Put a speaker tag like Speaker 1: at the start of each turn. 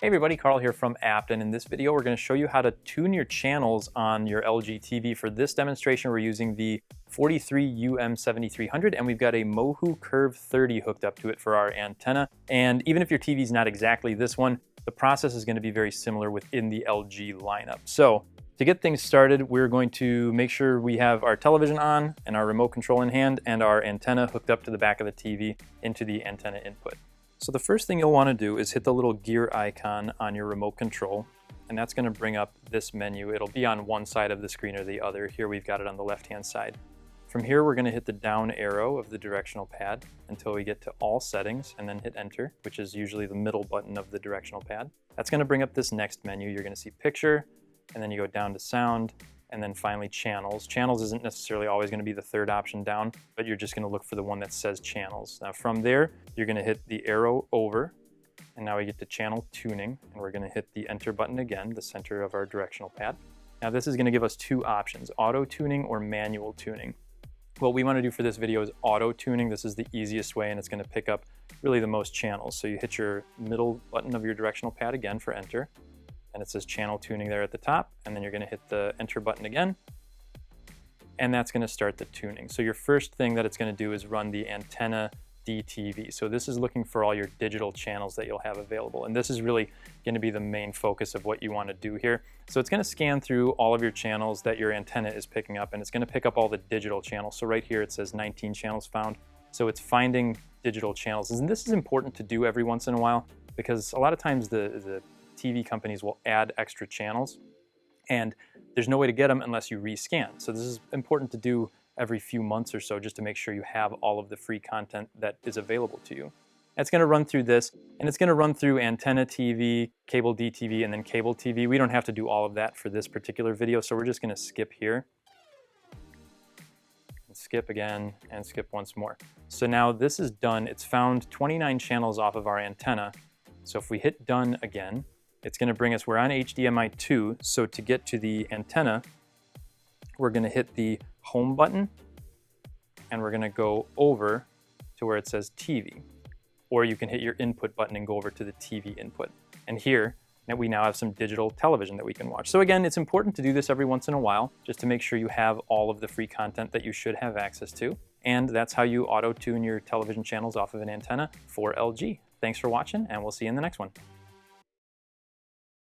Speaker 1: Hey everybody, Carl here from Apt, and in this video we're going to show you how to tune your channels on your LG TV. For this demonstration we're using the 43UM7300 and we've got a Mohu Curve 30 hooked up to it for our antenna. And even if your TV is not exactly this one, the process is going to be very similar within the LG lineup. So to get things started, we're going to make sure we have our television on and our remote control in hand and our antenna hooked up to the back of the TV into the antenna input. So the first thing you'll want to do is hit the little gear icon on your remote control, and that's going to bring up this menu. It'll be on one side of the screen or the other. Here we've got it on the left-hand side. From here we're going to hit the down arrow of the directional pad until we get to all settings and then hit enter, which is usually the middle button of the directional pad. That's going to bring up this next menu. You're going to see picture, and then you go down to sound, and then finally channels. Channels isn't necessarily always going to be the third option down, but you're just going to look for the one that says channels. Now from there, you're going to hit the arrow over, and now we get to channel tuning, and we're going to hit the enter button again, the center of our directional pad. Now this is going to give us two options, auto tuning or manual tuning. What we want to do for this video is auto tuning. This is the easiest way, and it's going to pick up really the most channels. So you hit your middle button of your directional pad again for enter, and it says channel tuning there at the top, and then you're going to hit the enter button again, and that's going to start the tuning. So your first thing that it's going to do is run the antenna DTV. So this is looking for all your digital channels that you'll have available, and this is really going to be the main focus of what you want to do here. So it's going to scan through all of your channels that your antenna is picking up, and it's going to pick up all the digital channels. So right here it says 19 channels found. So it's finding digital channels, and this is important to do every once in a while because a lot of times the TV companies will add extra channels, and there's no way to get them unless you rescan. So this is important to do every few months or so just to make sure you have all of the free content that is available to you. It's going to run through this, and it's going to run through antenna TV, cable DTV, and then cable TV. We don't have to do all of that for this particular video, so we're just going to skip here, and skip again, and skip once more. So now this is done. It's found 29 channels off of our antenna. So if we hit done again, it's going to bring us, we're on HDMI 2, so to get to the antenna, we're going to hit the home button, and we're going to go over to where it says TV. Or you can hit your input button and go over to the TV input. And here, we now have some digital television that we can watch. So again, it's important to do this every once in a while, just to make sure you have all of the free content that you should have access to. And that's how you auto-tune your television channels off of an antenna for LG. Thanks for watching, and we'll see you in the next one.